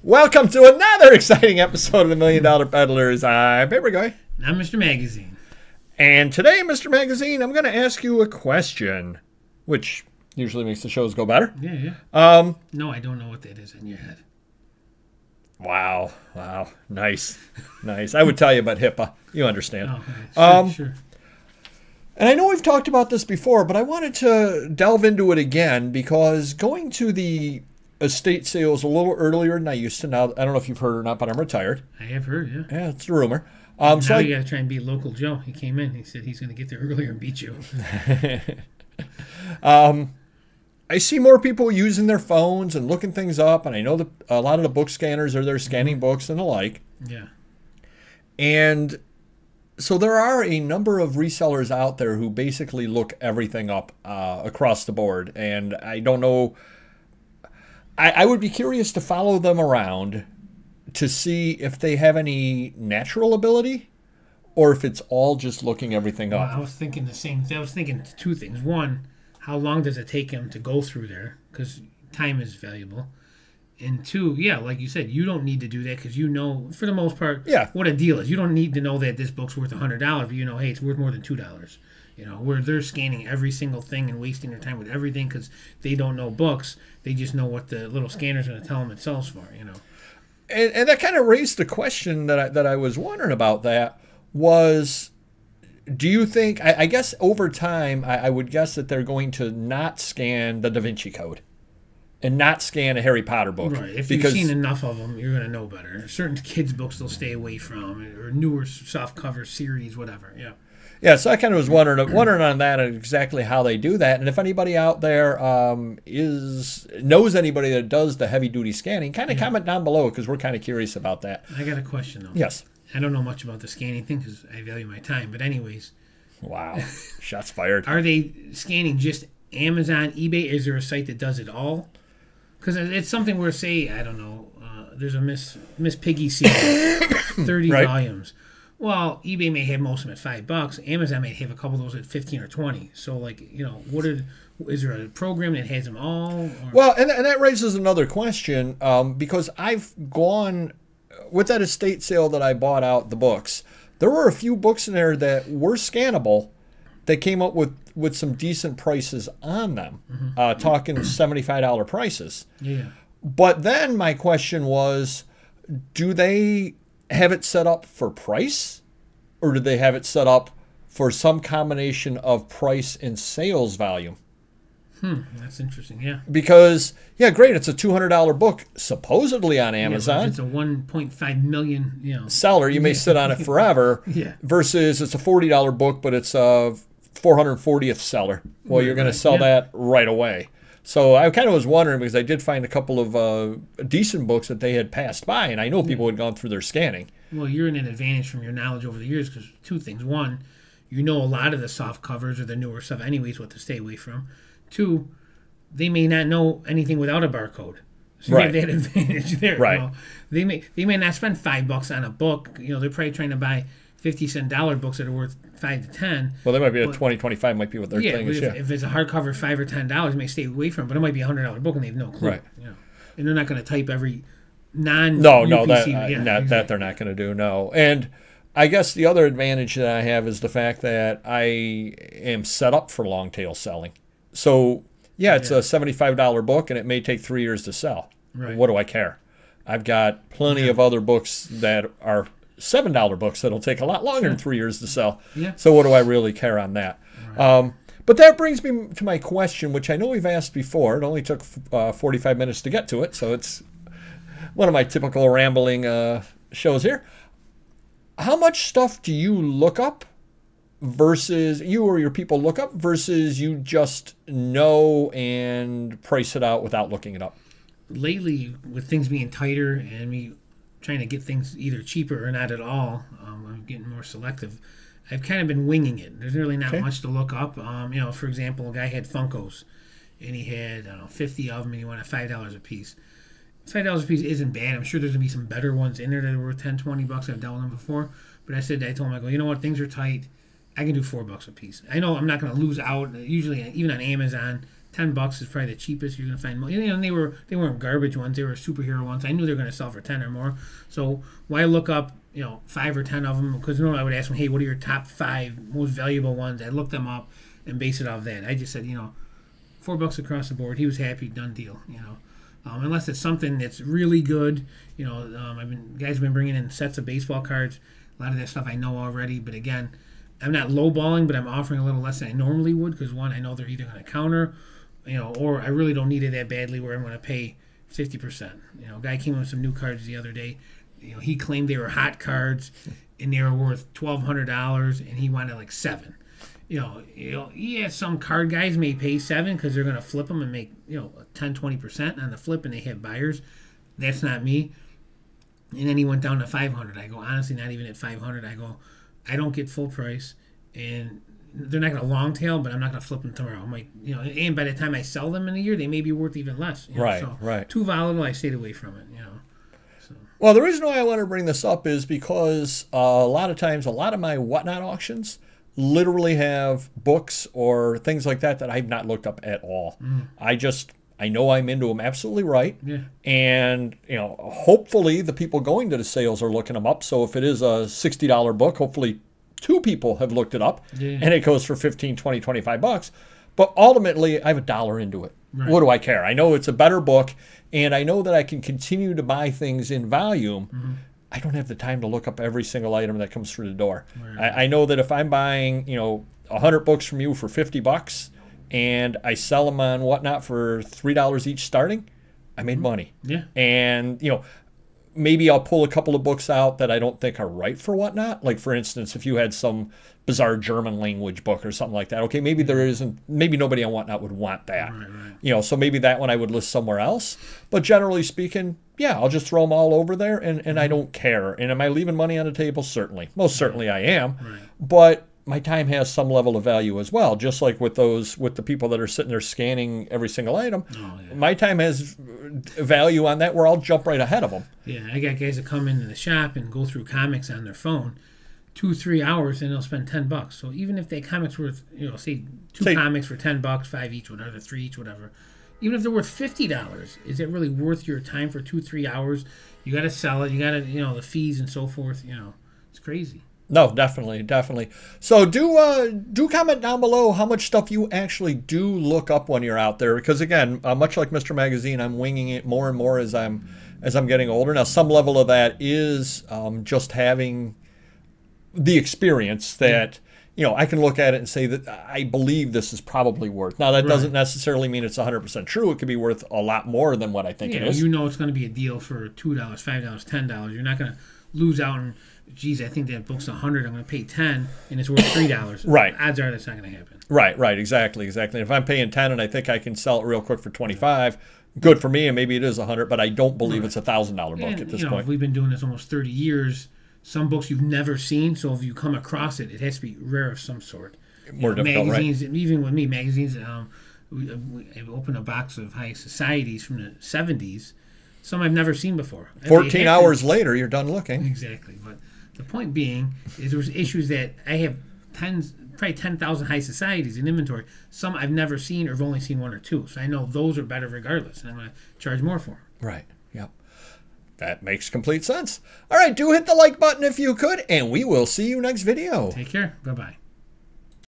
Welcome to another exciting episode of the $1 Million Peddlers. I'm Papergoy. And I'm Mr. Magazine. And today, Mr. Magazine, I'm going to ask you a question, which usually makes the shows go better. Yeah. No, I don't know what that is in your head. Wow. Nice. I would tell you about HIPAA. You understand. Sure. And I know we've talked about this before, but I wanted to delve into it again because going to the estate sales a little earlier than I used to. Now, I don't know if you've heard or not, but I'm retired. I have heard, yeah. Yeah, it's a rumor. Now you got to try and beat Local Joe. He came in. He said he's going to get there earlier and beat you. I see more people using their phones and looking things up, and I know that a lot of the book scanners are there scanning books and the like. Yeah. And so there are a number of resellers out there who basically look everything up across the board, and I don't know. I would be curious to follow them around to see if they have any natural ability or if it's all just looking everything up. I was thinking the same thing. I was thinking two things. One, how long does it take him to go through there? Because time is valuable. And two, yeah, like you said, you don't need to do that because you know, for the most part, what a deal is. You don't need to know that this book's worth $100, but you know, hey, it's worth more than $2. You know, where they're scanning every single thing and wasting their time with everything because they don't know books. They just know what the little scanner's going to tell them it sells for, you know. And that kind of raised the question that I was wondering about that was, do you think, I guess over time, I would guess that they're going to not scan the Da Vinci Code and not scan a Harry Potter book. Right. If you've seen enough of them, you're going to know better. Certain kids' books they'll stay away from, or newer soft cover series, whatever, yeah. Yeah, so I kind of was wondering on that and exactly how they do that. And if anybody out there knows anybody that does the heavy-duty scanning, kind of comment down below because we're kind of curious about that. I got a question, though. Yes. I don't know much about the scanning thing because I value my time. But anyways. Wow. Shots fired. Are they scanning just Amazon, eBay? Is there a site that does it all? Because it's something where, say, I don't know, there's a Miss Piggy series, 30 volumes. Well, eBay may have most of them at $5. Amazon may have a couple of those at 15 or 20. So, like, you know, is there a program that has them all? Or? Well, and that raises another question because I've gone with that estate sale that I bought out the books. There were a few books in there that were scannable that came up with some decent prices on them, talking $75 prices. Yeah. But then my question was, do they have it set up for price, or do they have it set up for some combination of price and sales value? That's interesting, yeah. Because, yeah, great, it's a $200 book, supposedly on Amazon. Yeah, it's a 1.5 million, you know. Seller, you may sit on it forever, versus it's a $40 book, but it's a 440th seller. Well, you're going to sell that right away. So I kind of was wondering because I did find a couple of decent books that they had passed by, and I know people had gone through their scanning. Well, you're in an advantage from your knowledge over the years because two things. One, you know a lot of the soft covers or the newer stuff anyways, what to stay away from. Two, they may not know anything without a barcode. So you have that advantage there. Right. You know? They may not spend $5 on a book. You know, they're probably trying to buy 50-cent dollar books that are worth $5 to $10. Well, they might be a 20, 25 might be what their thing is. If it's a hardcover $5 or $10, they may stay away from it, but it might be a $100 book and they have no clue. Right. You know? And they're not going to type every that they're not going to do. No. And I guess the other advantage that I have is the fact that I am set up for long tail selling. So it's a $75 book and it may take 3 years to sell. Right. What do I care? I've got plenty of other books that are $7 books that'll take a lot longer than 3 years to sell. Yeah. So what do I really care on that? Right. But that brings me to my question, which I know we've asked before. It only took 45 minutes to get to it, so it's one of my typical rambling shows here. How much stuff do you look up versus you or your people look up versus you just know and price it out without looking it up? Lately, with things being tighter and me trying to get things either cheaper or not at all, I'm getting more selective. I've kind of been winging it. There's really not much to look up. You know, for example, a guy had Funkos, and he had 50 of them, and he wanted $5 a piece. $5 a piece isn't bad. I'm sure there's gonna be some better ones in there that are worth $10, $20. I've dealt with them before, but I told him, I go, you know what? Things are tight. I can do $4 a piece. I know I'm not gonna lose out. Usually, even on Amazon, $10 is probably the cheapest you're gonna find. You know, and they weren't garbage ones; they were superhero ones. I knew they were gonna sell for 10 or more. So why look up, you know, 5 or 10 of them? Because normally I would ask them, hey, what are your top 5 most valuable ones? I looked them up and base it off that. I just said, you know, $4 across the board. He was happy, done deal. You know, unless it's something that's really good. You know, guys have been bringing in sets of baseball cards. A lot of that stuff I know already, but again, I'm not lowballing, but I'm offering a little less than I normally would because one, I know they're either going to counter, you know, or I really don't need it that badly where I'm going to pay 50%. You know, a guy came in with some new cards the other day. You know, he claimed they were hot cards and they were worth $1,200, and he wanted like $7. You know, yeah, some card guys may pay $7 because they're going to flip them and make, you know, 10-20% on the flip, and they have buyers. That's not me. And then he went down to $500. I go, honestly, not even at $500. I go, I don't get full price, and they're not going to long tail, but I'm not going to flip them tomorrow. I'm like, you know, and by the time I sell them in a year, they may be worth even less. You know? Right, so right. Too volatile, I stayed away from it. You know. So. Well, the reason why I want to bring this up is because a lot of times, a lot of my whatnot auctions literally have books or things like that that I've not looked up at all. I know I'm into them absolutely right. Yeah. And, you know, hopefully the people going to the sales are looking them up. So if it is a $60 book, hopefully 2 people have looked it up, and it goes for $15, $20, $25. But ultimately, I have $1 into it. Right. What do I care? I know it's a better book, and I know that I can continue to buy things in volume. I don't have the time to look up every single item that comes through the door. Right. I know that if I'm buying, you know, 100 books from you for $50, and I sell them on whatnot for $3 each starting, I made money. Yeah. And, you know, maybe I'll pull a couple of books out that I don't think are right for whatnot. Like, for instance, if you had some bizarre German language book or something like that, okay, maybe there isn't, maybe nobody on whatnot would want that. Right. You know, so maybe that one I would list somewhere else. But generally speaking, yeah, I'll just throw them all over there, and I don't care. And am I leaving money on the table? Certainly. Most certainly I am. Right. But my time has some level of value as well, just like with the people that are sitting there scanning every single item. My time has value on that where I'll jump right ahead of them. Yeah, I got guys that come into the shop and go through comics on their phone 2-3 hours, and they'll spend $10. So even if that comic's worth, you know, say comics for $10, 5 each, whatever, 3 each, whatever. Even if they're worth $50, is it really worth your time for 2-3 hours? You got to sell it. You got to, you know, the fees and so forth. You know, it's crazy. No, definitely. So do comment down below how much stuff you actually do look up when you're out there, because again, much like Mr. Magazine, I'm winging it more and more as I'm getting older. Now, some level of that is just having the experience that you know I can look at it and say that I believe this is probably worth. Now, that doesn't necessarily mean it's 100% true. It could be worth a lot more than what I think it is. You know, it's going to be a deal for $2, $5, $10. You're not going to lose out on, geez, I think that book's $100. I'm going to pay $10, and it's worth $3. Right. Odds are that's not going to happen. Right. Exactly. If I'm paying $10 and I think I can sell it real quick for $25, good for me, and maybe it is $100, but I don't believe it's a $1,000 book at this point. We've been doing this almost 30 years. Some books you've never seen, so if you come across it, it has to be rare of some sort. More difficult, magazines, right? Even with me, magazines. We opened a box of high societies from the 70s. Some I've never seen before. 14 hours later, you're done looking. Exactly. But the point being is there was issues that I have probably 10,000 high societies in inventory. Some I've never seen or have only seen 1 or 2. So I know those are better regardless, and I'm going to charge more for them. Right. Yep. That makes complete sense. All right, do hit the like button if you could, and we will see you next video. Take care. Bye-bye.